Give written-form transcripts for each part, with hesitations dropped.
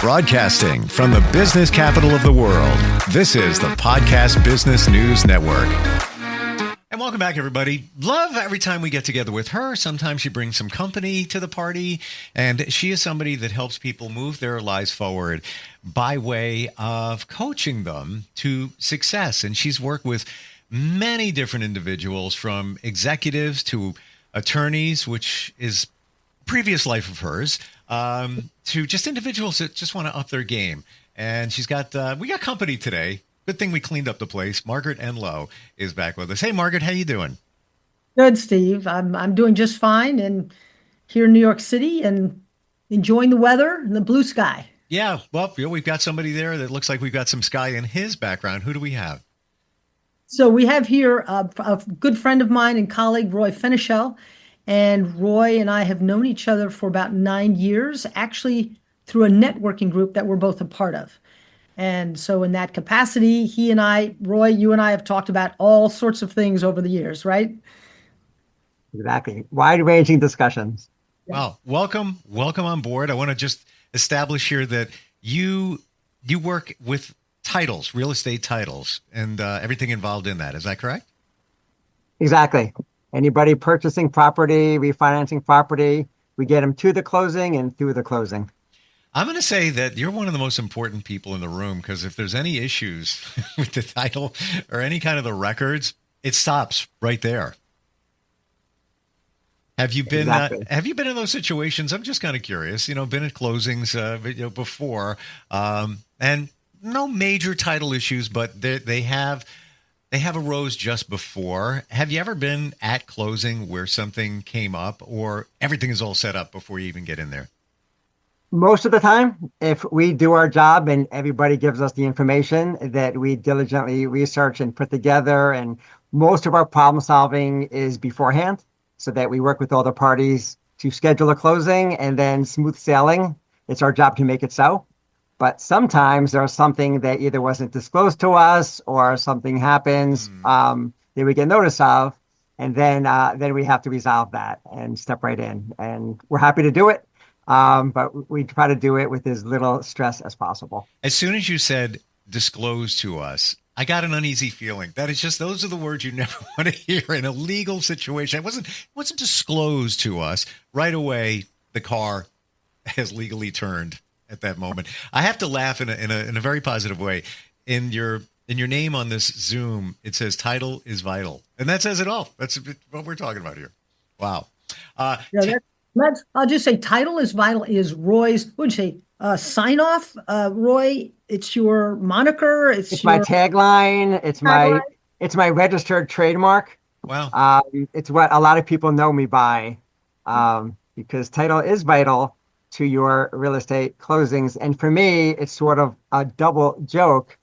Broadcasting from the business capital of the world, this is the Podcast Business News Network. And welcome back, everybody. Love every time we get together with her. Sometimes she brings some company to the party, and she is somebody that helps people move their lives forward by way of coaching them to success. And she's worked with many different individuals, from executives to attorneys, which is previous life of hers, to just individuals that just want to up their game. And she's got, we got company today. Good thing we cleaned up the place. Margaret Enloe is back with us. Hey, Margaret, how you doing? Good, Steve. I'm doing just fine, and here in New York City, and enjoying the weather and the blue sky. Yeah, well, we've got somebody there that looks like we've got some sky in his background. Who do we have? So we have here a good friend of mine and colleague, Roy Fenichel. And Roy and I have known each other for about 9 years, actually through a networking group that we're both a part of. And so in that capacity, he and I, Roy, you and I have talked about all sorts of things over the years, right? Exactly. Wide-ranging discussions. Well, welcome on board. I want to just establish here that you work with titles, real estate titles, and everything involved in that. Is that correct? Exactly. Anybody purchasing property, refinancing property, we get them to the closing and through the closing. I'm going to say that you're one of the most important people in the room, because if there's any issues with the title or any kind of the records, it stops right there. Have you been Exactly. Have you been in those situations? I'm just kind of curious. Been at closings before, and no major title issues, but they have arose just before. Have you ever been at closing where something came up, or everything is all set up before you even get in there? Most of the time, if we do our job and everybody gives us the information that we diligently research and put together, and most of our problem solving is beforehand, so that we work with all the parties to schedule a closing and then smooth sailing. It's our job to make it so. But sometimes there's something that either wasn't disclosed to us or something happens that we get notice of, and then we have to resolve that and step right in. And we're happy to do it. But we try to do it with as little stress as possible. As soon as you said disclose to us, I got an uneasy feeling. That is just, those are the words you never want to hear in a legal situation. It wasn't disclosed to us. Right away, the car has legally turned at that moment. I have to laugh in a very positive way. In your name on this Zoom, it says title is vital. And that says it all. That's what we're talking about here. Wow. I'll just say title is vital is Roy's, what would you say, sign off? Roy, it's your moniker. It's my tagline. It's my registered trademark. Wow. It's what a lot of people know me by, because title is vital to your real estate closings. And for me, it's sort of a double joke,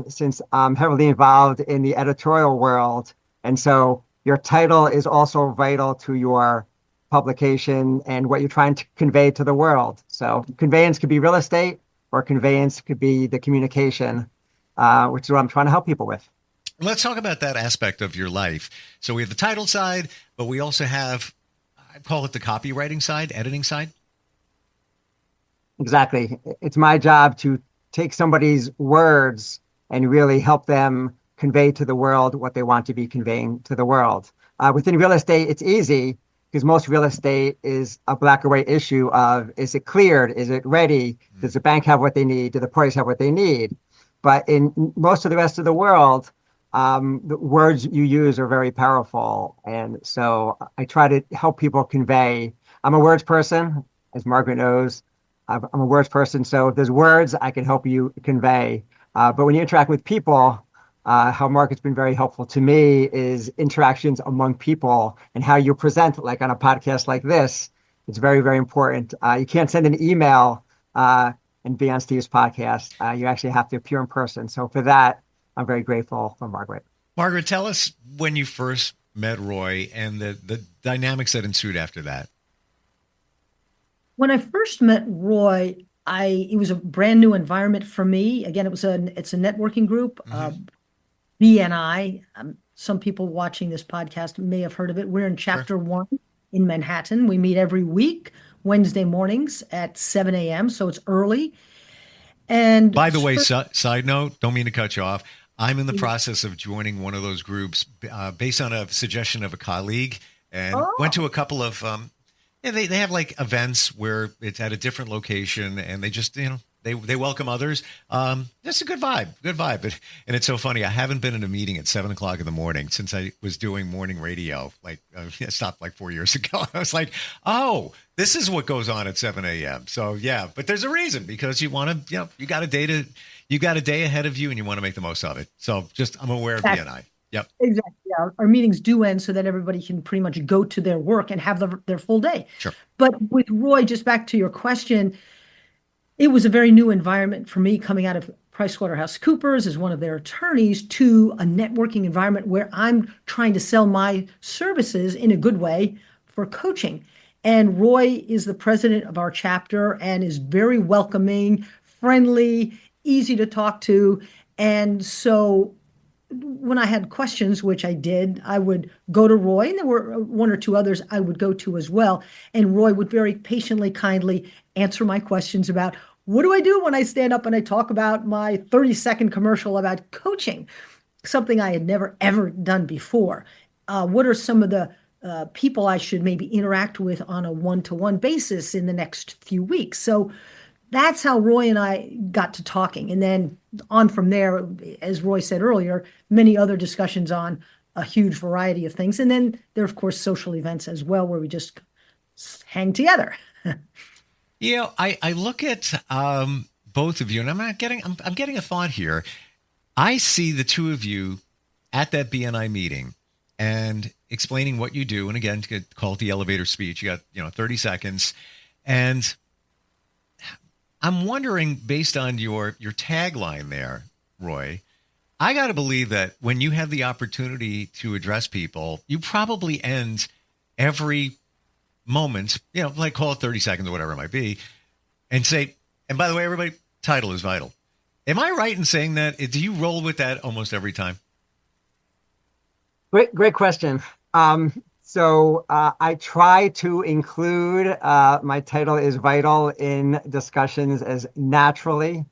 since I'm heavily involved in the editorial world. And so your title is also vital to your publication and what you're trying to convey to the world. So conveyance could be real estate, or conveyance could be the communication, which is what I'm trying to help people with. Let's talk about that aspect of your life. So we have the title side, but we also have, I call it the copywriting side, editing side. Exactly. It's my job to take somebody's words and really help them convey to the world what they want to be conveying to the world. Within real estate, it's easy, because most real estate is a black or white issue of, is it cleared? Is it ready? Does the bank have what they need? Do the parties have what they need? But in most of the rest of the world, the words you use are very powerful. And so I try to help people convey. I'm a words person, as Margaret knows. I'm a words person. So if there's words, I can help you convey. But when you interact with people, how Margaret's been very helpful to me is interactions among people, and how you present, like on a podcast like this. It's very, very important. You can't send an email and be on Steve's podcast. You actually have to appear in person. So for that, I'm very grateful for Margaret. Margaret, tell us when you first met Roy and the dynamics that ensued after that. When I first met Roy, it was a brand new environment for me. Again, it's a networking group. BNI. Some people watching this podcast may have heard of it. We're in Chapter 1 in Manhattan. We meet every week, Wednesday mornings at 7 a.m. So it's early. And By the way, side note, don't mean to cut you off. I'm in the process of joining one of those groups based on a suggestion of a colleague, and went to a couple of they have like events where it's at a different location, and they just they welcome others. Just a good vibe. And it's so funny. I haven't been in a meeting at 7:00 in the morning since I was doing morning radio. Like I stopped like 4 years ago. I was like, oh, this is what goes on at 7 a.m. So yeah, but there's a reason, because you want to, you got a day ahead of you, and you want to make the most of it. So I'm aware of BNI. Yep. Exactly. Yeah. Our meetings do end so that everybody can pretty much go to their work and have their full day. Sure. But with Roy, just back to your question, it was a very new environment for me coming out of PricewaterhouseCoopers as one of their attorneys to a networking environment where I'm trying to sell my services in a good way for coaching. And Roy is the president of our chapter and is very welcoming, friendly, easy to talk to. And so when I had questions, which I did, I would go to Roy, and there were one or two others I would go to as well. And Roy would very patiently, kindly answer my questions about, what do I do when I stand up and I talk about my 30-second commercial about coaching? Something I had never, ever done before. What are some of the people I should maybe interact with on a one-to-one basis in the next few weeks? So that's how Roy and I got to talking. And then on from there, as Roy said earlier, many other discussions on a huge variety of things. And then there are, of course, social events as well, where we just hang together. I look at both of you, and I'm getting a thought here. I see the two of you at that BNI meeting and explaining what you do. And again, to call it the elevator speech, you got 30 seconds. And I'm wondering, based on your tagline there, Roy, I got to believe that when you have the opportunity to address people, you probably end every moment, like call it 30 seconds or whatever it might be, and say, and by the way, everybody, title is vital. Am I right in saying that? Do you roll with that almost every time? Great question. So I try to include my title is vital in discussions as naturally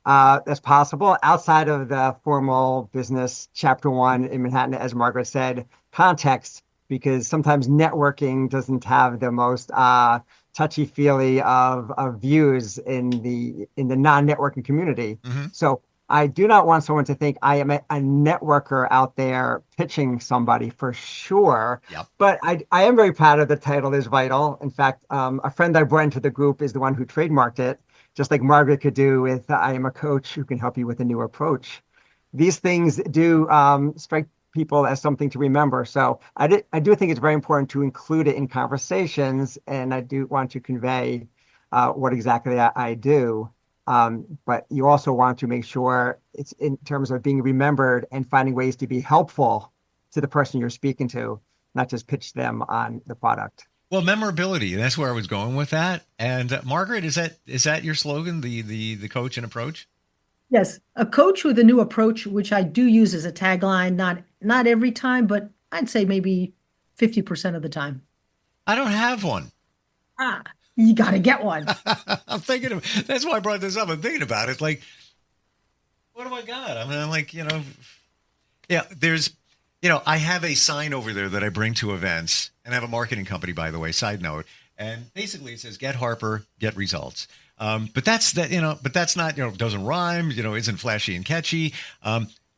as possible outside of the formal business chapter 1 in Manhattan, as Margaret said, context, because sometimes networking doesn't have the most touchy-feely of views in the non-networking community. Mm-hmm. So I do not want someone to think I am a networker out there pitching somebody, for sure. Yep. But I am very proud of the title is vital. In fact, a friend I brought into the group is the one who trademarked it, just like Margaret could do with I am a coach who can help you with a new approach. These things do strike people as something to remember. So I do think it's very important to include it in conversations, and I do want to convey what exactly I do. But you also want to make sure it's in terms of being remembered and finding ways to be helpful to the person you're speaking to, not just pitch them on the product. Well, memorability, that's where I was going with that. And Margaret, is that your slogan, the coach and approach? Yes, a coach with a new approach, which I do use as a tagline, not every time, but I'd say maybe 50% of the time. I don't have one. You got to get one. I'm thinking of, that's why I brought this up. I'm thinking about it. Like, what do I got? I mean, I'm like, there's, I have a sign over there that I bring to events, and I have a marketing company, by the way, side note. And basically it says, get Harper, get results. But that's that, but that's not, doesn't rhyme, isn't flashy and catchy.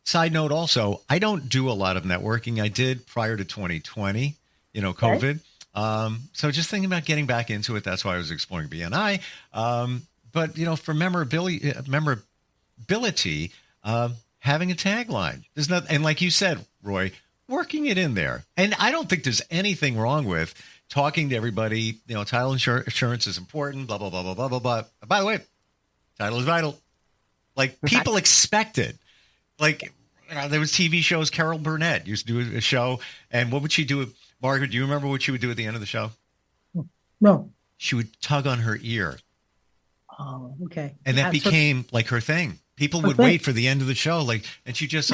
Side note also, I don't do a lot of networking. I did prior to 2020, COVID. Okay. So just thinking about getting back into it. That's why I was exploring BNI. But for memorability, having a tagline, there's not, and like you said, Roy, working it in there. And I don't think there's anything wrong with talking to everybody. Title insurance is important. Blah blah blah blah blah blah blah. By the way, title is vital. Like people expect it. Like there was TV shows. Carol Burnett used to do a show, and what would she do? Margaret, do you remember what she would do at the end of the show? No. She would tug on her ear. Oh, okay. And that became like her thing. People would wait for the end of the show, and she just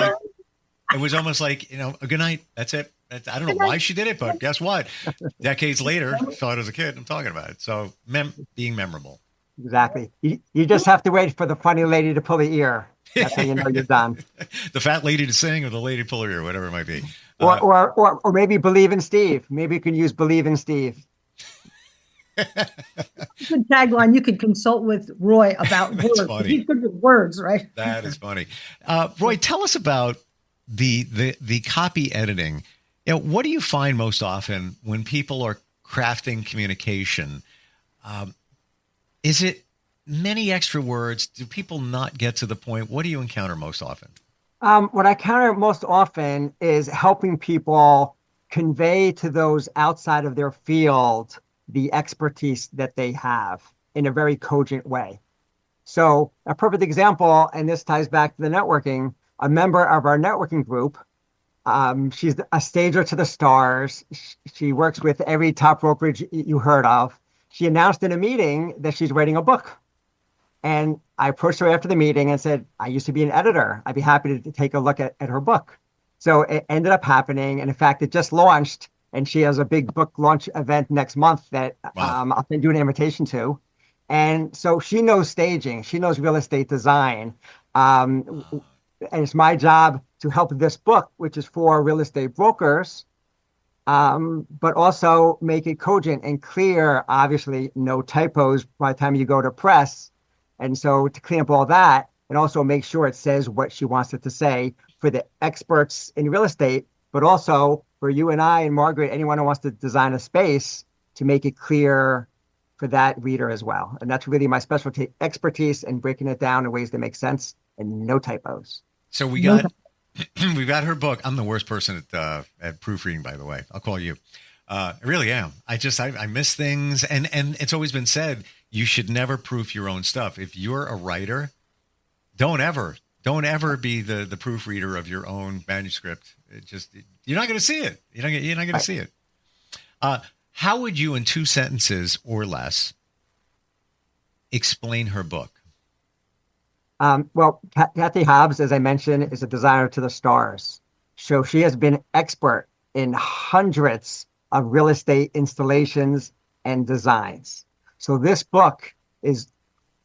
it was almost like, a good night. That's it. I don't know why she did it, but guess what? Decades later, saw it as a kid. I'm talking about it. So being memorable. Exactly. You just have to wait for the funny lady to pull the ear. That's how you know you're done. The fat lady to sing or the lady puller or whatever it might be. Or maybe believe in Steve. Maybe you can use believe in Steve. Good tagline. You could consult with Roy about That's words. funny. He's good with words, right? That is funny. Roy, tell us about the copy editing. What do you find most often when people are crafting communication? Is it many extra words? Do people not get to the point? What do you encounter most often? What I encounter most often is helping people convey to those outside of their field the expertise that they have in a very cogent way. So a perfect example, and this ties back to the networking, a member of our networking group, she's a stager to the stars. She works with every top brokerage you heard of. She announced in a meeting that she's writing a book. And I approached her after the meeting and said, I used to be an editor. I'd be happy to take a look at her book. So it ended up happening. And in fact, it just launched. And she has a big book launch event next month that I'll send you an invitation to. And so she knows staging. She knows real estate design. And it's my job to help this book, which is for real estate brokers, but also make it cogent and clear, obviously, no typos by the time you go to press. And so to clean up all that and also make sure it says what she wants it to say for the experts in real estate, but also for you and I and Margaret, anyone who wants to design a space to make it clear for that reader as well. And that's really my specialty, expertise in breaking it down in ways that make sense and no typos. So we've got her book. I'm the worst person at proofreading, by the way. I'll call you. I really am. I miss things. And it's always been said, you should never proof your own stuff. If you're a writer, don't ever be the proofreader of your own manuscript. You're not going to see it. You're not going to see it. How would you, in 2 sentences or less, explain her book? Well, Kathy Hobbs, as I mentioned, is a designer to the stars. So she has been expert in hundreds of real estate installations and designs. So this book is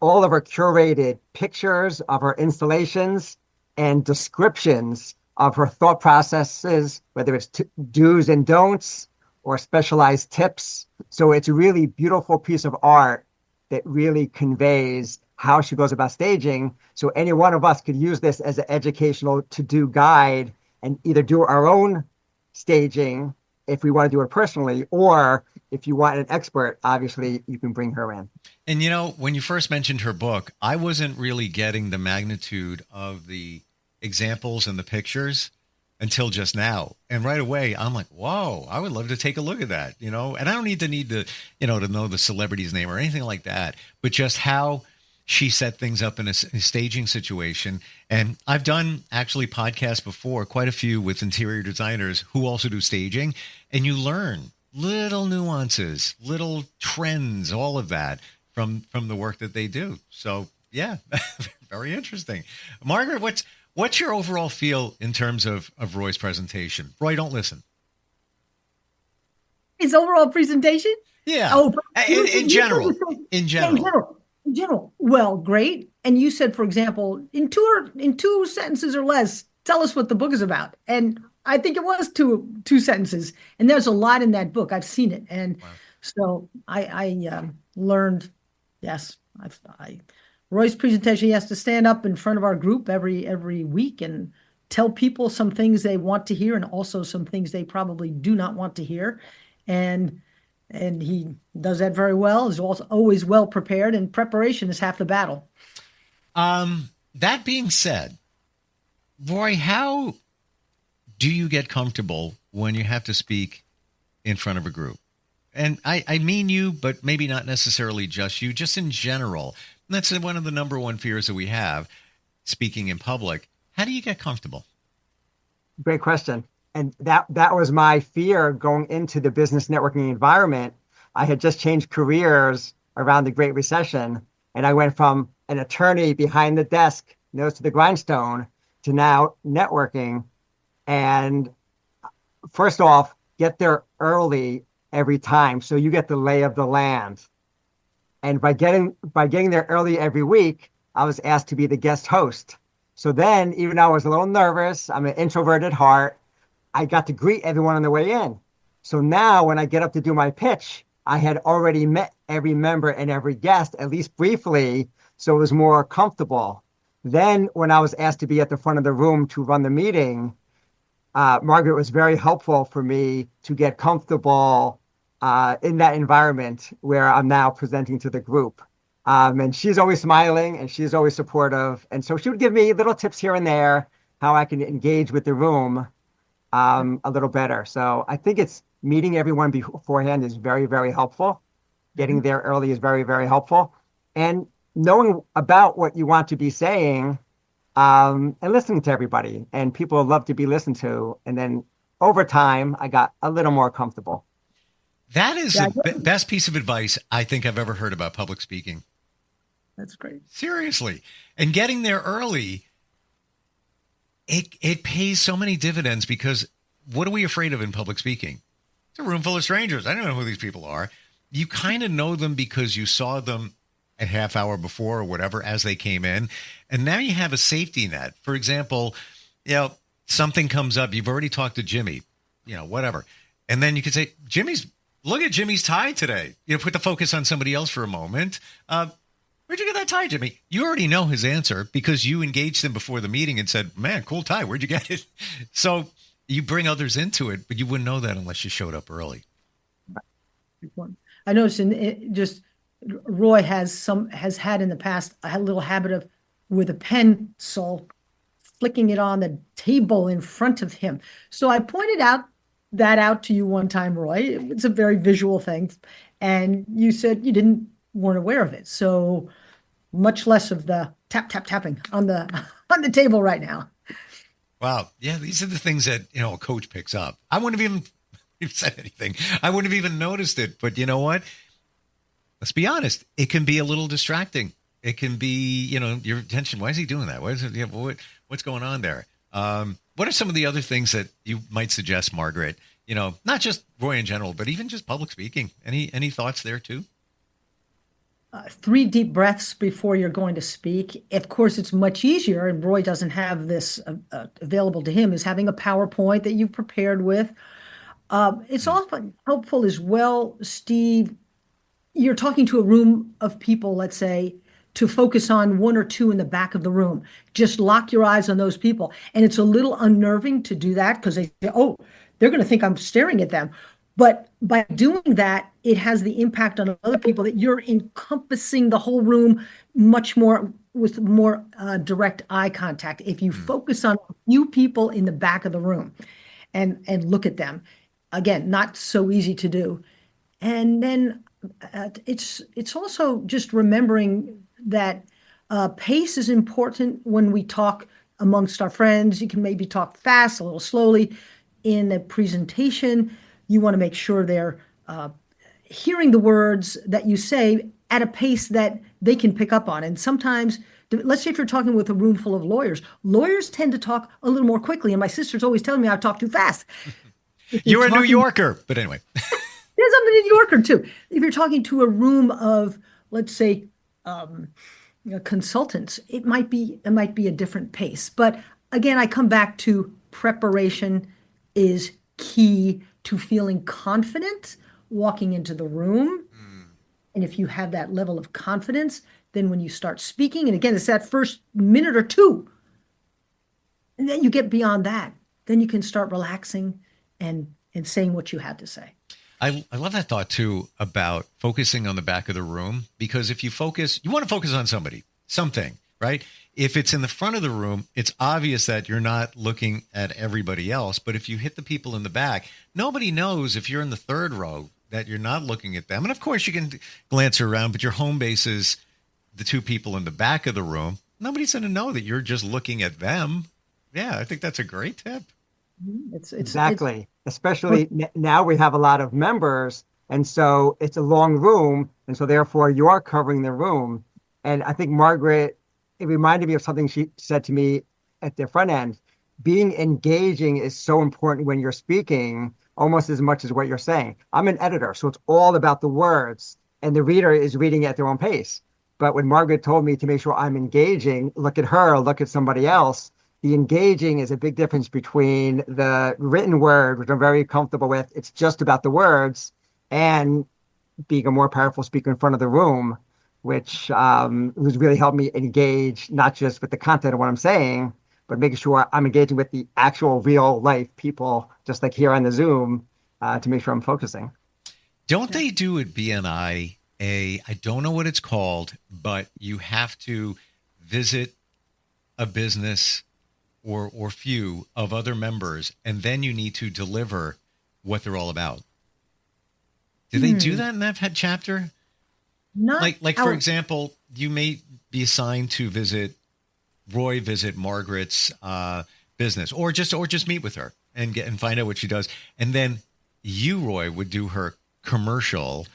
all of her curated pictures of her installations and descriptions of her thought processes, whether it's do's and don'ts or specialized tips. So it's a really beautiful piece of art that really conveys how she goes about staging. So any one of us could use this as an educational to-do guide and either do our own staging if we want to do it personally, or if you want an expert, obviously you can bring her in. And when you first mentioned her book, I wasn't really getting the magnitude of the examples and the pictures until just now. And right away, I'm like, whoa, I would love to take a look at that, and I don't need to know the celebrity's name or anything like that, but just how she set things up in a staging situation. And I've done actually podcasts before, quite a few with interior designers who also do staging, and you learn little nuances, little trends, all of that from the work that they do. So yeah, very interesting. Margaret, what's your overall feel in terms of Roy's presentation? Roy, don't listen. His overall presentation? Yeah. Oh, in general. In general, well, great. And you said, for example, in two sentences or less, tell us what the book is about. And I think it was two sentences. And there's a lot in that book. I've seen it, and so I learned. Yes, Roy's presentation. He has to stand up in front of our group every week and tell people some things they want to hear, and also some things they probably do not want to hear, and he does that very well. Is also always well prepared, and preparation is half the battle. That being said, Roy, how do you get comfortable when you have to speak in front of a group? And I mean you, but maybe not necessarily just you, just in general. And that's one of the number one fears that we have, speaking in public. How do you get comfortable? Great question. And that was my fear going into the business networking environment. I had just changed careers around the Great Recession, and I went from an attorney behind the desk, nose to the grindstone, to now networking. And first off, get there early every time so you get the lay of the land. And by getting there early every week, I was asked to be the guest host. So then, even though I was a little nervous, I'm an introvert at heart, I got to greet everyone on the way in. So now when I get up to do my pitch, I had already met every member and every guest, at least briefly, so it was more comfortable. Then when I was asked to be at the front of the room to run the meeting, Margaret was very helpful for me to get comfortable in that environment where I'm now presenting to the group. And she's always smiling and she's always supportive. And so she would give me little tips here and there how I can engage with the room a little better. So I think it's meeting everyone beforehand is very, very helpful. Getting there early is very, very helpful. And knowing about what you want to be saying and listening to everybody. And people love to be listened to. And then over time, I got a little more comfortable. That is the best piece of advice I think I've ever heard about public speaking. That's great. Seriously. And getting there early, it pays so many dividends, because what are we afraid of in public speaking? It's a room full of strangers. I don't know who these people are. You kind of know them because you saw them a half hour before or whatever as they came in. And now you have a safety net. For example, something comes up. You've already talked to Jimmy, whatever. And then you could say, look at Jimmy's tie today. Put the focus on somebody else for a moment. Where'd you get that tie, Jimmy? You already know his answer because you engaged him before the meeting and said, man, cool tie. Where'd you get it? So you bring others into it, but you wouldn't know that unless you showed up early. I noticed Roy has had in the past a little habit of, with a pencil, flicking it on the table in front of him. So I pointed out to you one time, Roy. It's a very visual thing, and you said you weren't aware of it. So much less of the tapping on the table right now. Wow. Yeah, these are the things that a coach picks up. I wouldn't have even said anything. I wouldn't have even noticed it. But you know what? Let's be honest. It can be a little distracting. It can be, your attention. Why is he doing that? What's going on there? What are some of the other things that you might suggest, Margaret? Not just Roy in general, but even just public speaking. Any thoughts there too? 3 deep breaths before you're going to speak. Of course, it's much easier, and Roy doesn't have this available to him, is having a PowerPoint that you've prepared with. It's often helpful as well, Steve. You're talking to a room of people, let's say, to focus on 1 or 2 in the back of the room. Just lock your eyes on those people. And it's a little unnerving to do that because they say, oh, they're going to think I'm staring at them. But by doing that, it has the impact on other people that you're encompassing the whole room much more with more direct eye contact. If you focus on a few people in the back of the room and look at them, again, not so easy to do. And then it's also just remembering that pace is important when we talk amongst our friends. You can maybe talk fast, a little slowly. In a presentation, you want to make sure they're hearing the words that you say at a pace that they can pick up on. And sometimes, let's say if you're talking with a room full of lawyers tend to talk a little more quickly. And my sister's always telling me I talk too fast. You're a New Yorker, but anyway. Yes, I'm a New Yorker too. If you're talking to a room of, let's say, consultants, it might be a different pace. But again, I come back to preparation is key to feeling confident walking into the room. And if you have that level of confidence, then when you start speaking, and again, it's that first minute or 2, and then you get beyond that, then you can start relaxing and saying what you had to say. I love that thought too about focusing on the back of the room, because if you want to focus on something, right? If it's in the front of the room, it's obvious that you're not looking at everybody else. But if you hit the people in the back, nobody knows if you're in the 3rd row that you're not looking at them. And of course you can glance around, but your home base is the 2 people in the back of the room. Nobody's going to know that you're just looking at them. Yeah, I think that's a great tip. Exactly. Especially now we have a lot of members, and so it's a long room, and so therefore you are covering the room. And I think Margaret, it reminded me of something she said to me at the front end. Being engaging is so important when you're speaking, almost as much as what you're saying. I'm an editor, so it's all about the words. and the reader is reading at their own pace. But when Margaret told me to make sure I'm engaging, look at her, look at somebody else, the engaging is a big difference between the written word, which I'm very comfortable with. It's just about the words, and being a more powerful speaker in front of the room, which has really helped me engage, not just with the content of what I'm saying, but making sure I'm engaging with the actual real life people, just like here on the Zoom, to make sure I'm focusing. Don't they do at BNI I don't know what it's called, but you have to visit a business or few of other members, and then you need to deliver what they're all about. Do they do that in that chapter? Not like for example, you may be assigned to visit Margaret's business, or just meet with her and find out what she does, and then you, Roy, would do her commercial.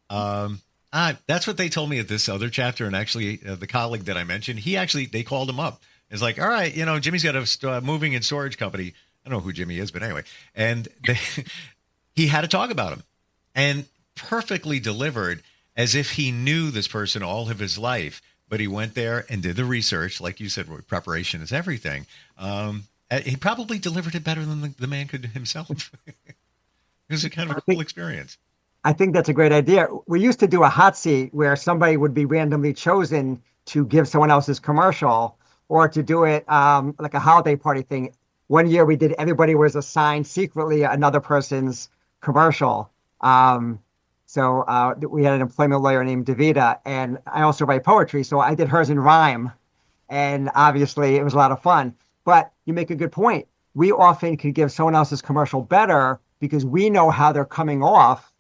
That's what they told me at this other chapter, and actually, the colleague that I mentioned, they called him up. It's like, all right, Jimmy's got a moving and storage company. I don't know who Jimmy is, but anyway, and he had to talk about him, and perfectly delivered as if he knew this person all of his life. But he went there and did the research. Like you said, preparation is everything. He probably delivered it better than the man could himself. It was a kind of a cool experience. I think that's a great idea. We used to do a hot seat where somebody would be randomly chosen to give someone else's commercial, or to do it like a holiday party thing. One year we did, everybody was assigned secretly another person's commercial. So we had an employment lawyer named Davida, and I also write poetry, so I did hers in rhyme. And obviously it was a lot of fun. But you make a good point. We often could give someone else's commercial better because we know how they're coming off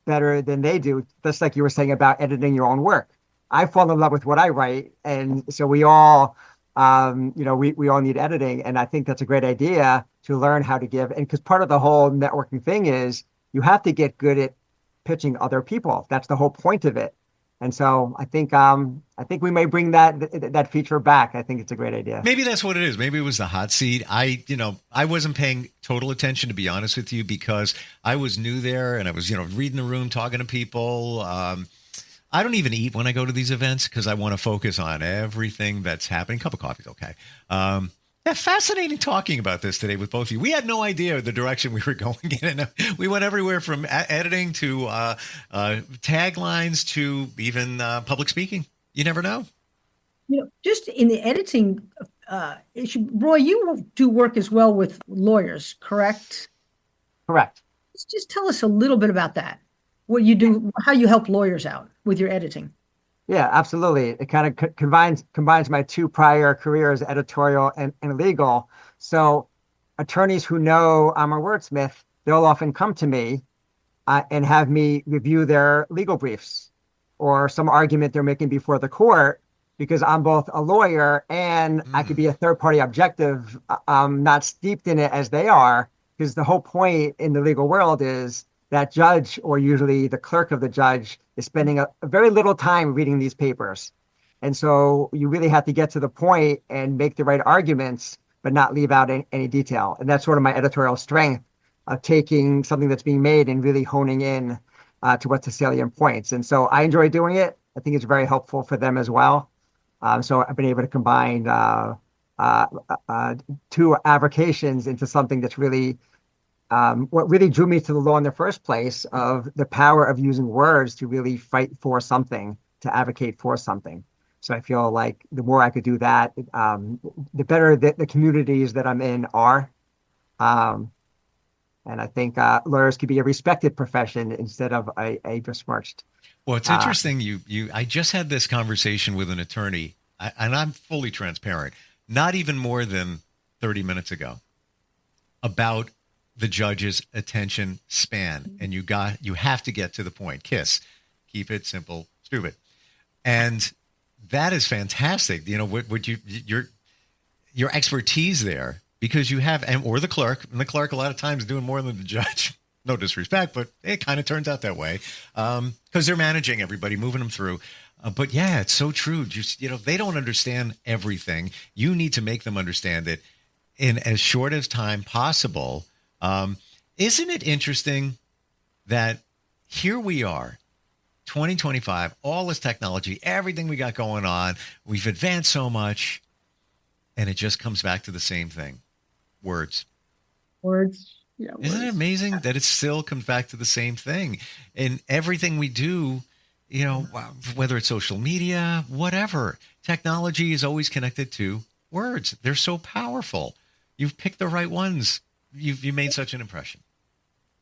better than they do. Just like you were saying about editing your own work. I fall in love with what I write, and so we all, we all need editing. And I think that's a great idea to learn how to give. And because part of the whole networking thing is you have to get good at pitching other people. That's the whole point of it. And so I think we may bring that feature back. I think it's a great idea. Maybe that's what it is. Maybe it was the hot seat. I wasn't paying total attention, to be honest with you, because I was new there and I was, reading the room, talking to people. I don't even eat when I go to these events because I want to focus on everything that's happening. Cup of coffee is okay. Fascinating talking about this today with both of you. We had no idea the direction we were going in. And we went everywhere from editing to taglines to even public speaking. You never know. Just in the editing, Roy, you do work as well with lawyers, correct? Correct. Just tell us a little bit about that. What you do, how you help lawyers out with your editing. Yeah, absolutely. It kind of combines my two prior careers, editorial and legal. So attorneys who know I'm a wordsmith, they'll often come to me and have me review their legal briefs or some argument they're making before the court, because I'm both a lawyer and I could be a third-party objective. I'm not steeped in it as they are, because the whole point in the legal world is that judge, or usually the clerk of the judge, is spending a very little time reading these papers. And so you really have to get to the point and make the right arguments, but not leave out any detail. And that's sort of my editorial strength, of taking something that's being made and really honing in to what's the salient points. And so I enjoy doing it. I think it's very helpful for them as well. So I've been able to combine two avocations into something that's really what really drew me to the law in the first place, of the power of using words to really fight for something, to advocate for something. So I feel like the more I could do that, the better the communities that I'm in are. And I think lawyers could be a respected profession instead of a besmirched. Well, it's interesting. I just had this conversation with an attorney, and I'm fully transparent, not even more than 30 minutes ago, about the judge's attention span. And you have to get to the point. KISS. Keep it simple, stupid. And that is fantastic. What your expertise there, because you have, or the clerk, and the clerk a lot of times doing more than the judge. No disrespect, but it kind of turns out that way, because they're managing everybody, moving them through. But yeah, it's so true. Just, they don't understand everything. You need to make them understand it in as short as time possible. Isn't it interesting that here we are 2025, all this technology, everything we got going on, we've advanced so much, and it just comes back to the same thing. Words. Words. Yeah, Isn't it amazing that it still comes back to the same thing? And everything we do, whether it's social media, whatever, technology is always connected to words. They're so powerful. You've picked the right ones. You made such an impression.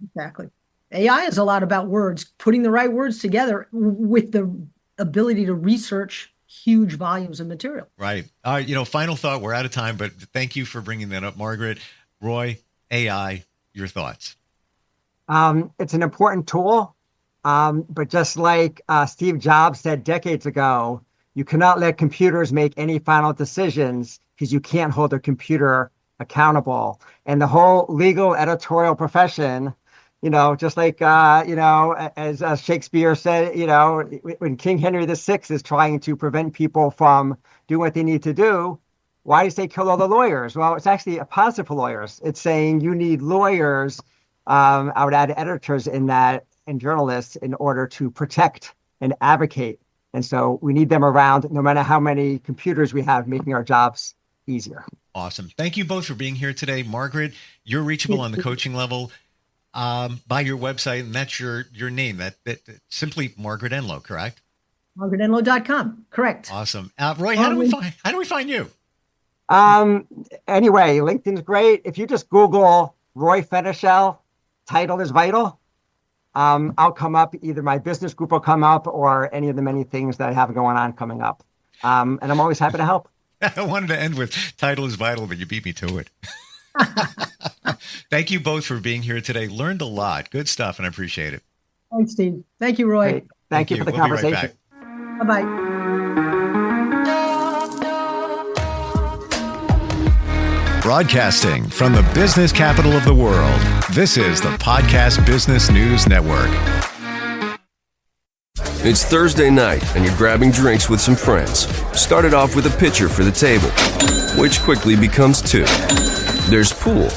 Exactly. AI is a lot about words, putting the right words together with the ability to research huge volumes of material. Right. All right. Final thought. We're out of time, but thank you for bringing that up, Margaret. Roy, AI, your thoughts. It's an important tool, but just like Steve Jobs said decades ago, you cannot let computers make any final decisions because you can't hold a computer accountable. And the whole legal editorial profession, just like, as Shakespeare said, when King Henry VI is trying to prevent people from doing what they need to do, why do you say kill all the lawyers? Well, it's actually a positive for lawyers. It's saying you need lawyers. I would add editors in that and journalists in order to protect and advocate. And so we need them around no matter how many computers we have making our jobs easier. Awesome. Thank you both for being here today. Margaret, you're reachable on the coaching level by your website, and that's your name. That simply Margaret Enloe, correct? MargaretEnloe.com. Correct. Awesome. Roy, how do we find you? Anyway, LinkedIn's great. If you just Google Roy Fenichel, title is vital. I'll come up. Either my business group will come up or any of the many things that I have going on coming up. And I'm always happy to help. I wanted to end with title is vital, but you beat me to it. Thank you both for being here today. Learned a lot. Good stuff, and I appreciate it. Thanks, Steve. Thank you, Roy. Great. Thank you for the conversation. Be right back. Bye-bye. Broadcasting from the business capital of the world, this is the Podcast Business News Network. It's Thursday night, and you're grabbing drinks with some friends. Started off with a pitcher for the table, which quickly becomes two. There's pool.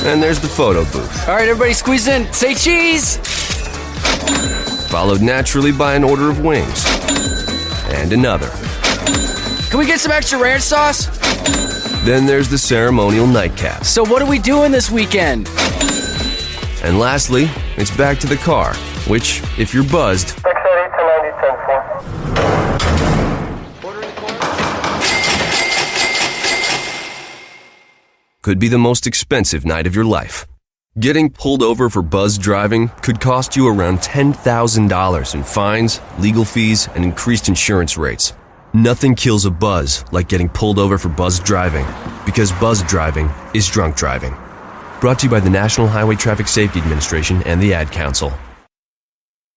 And there's the photo booth. All right, everybody squeeze in. Say cheese! Followed naturally by an order of wings. And another. Can we get some extra ranch sauce? Then there's the ceremonial nightcap. So what are we doing this weekend? And lastly, it's back to the car, which, if you're buzzed, could be the most expensive night of your life. Getting pulled over for buzz driving could cost you around $10,000 in fines, legal fees, and increased insurance rates. Nothing kills a buzz like getting pulled over for buzz driving, because buzz driving is drunk driving. Brought to you by the National Highway Traffic Safety Administration and the Ad Council.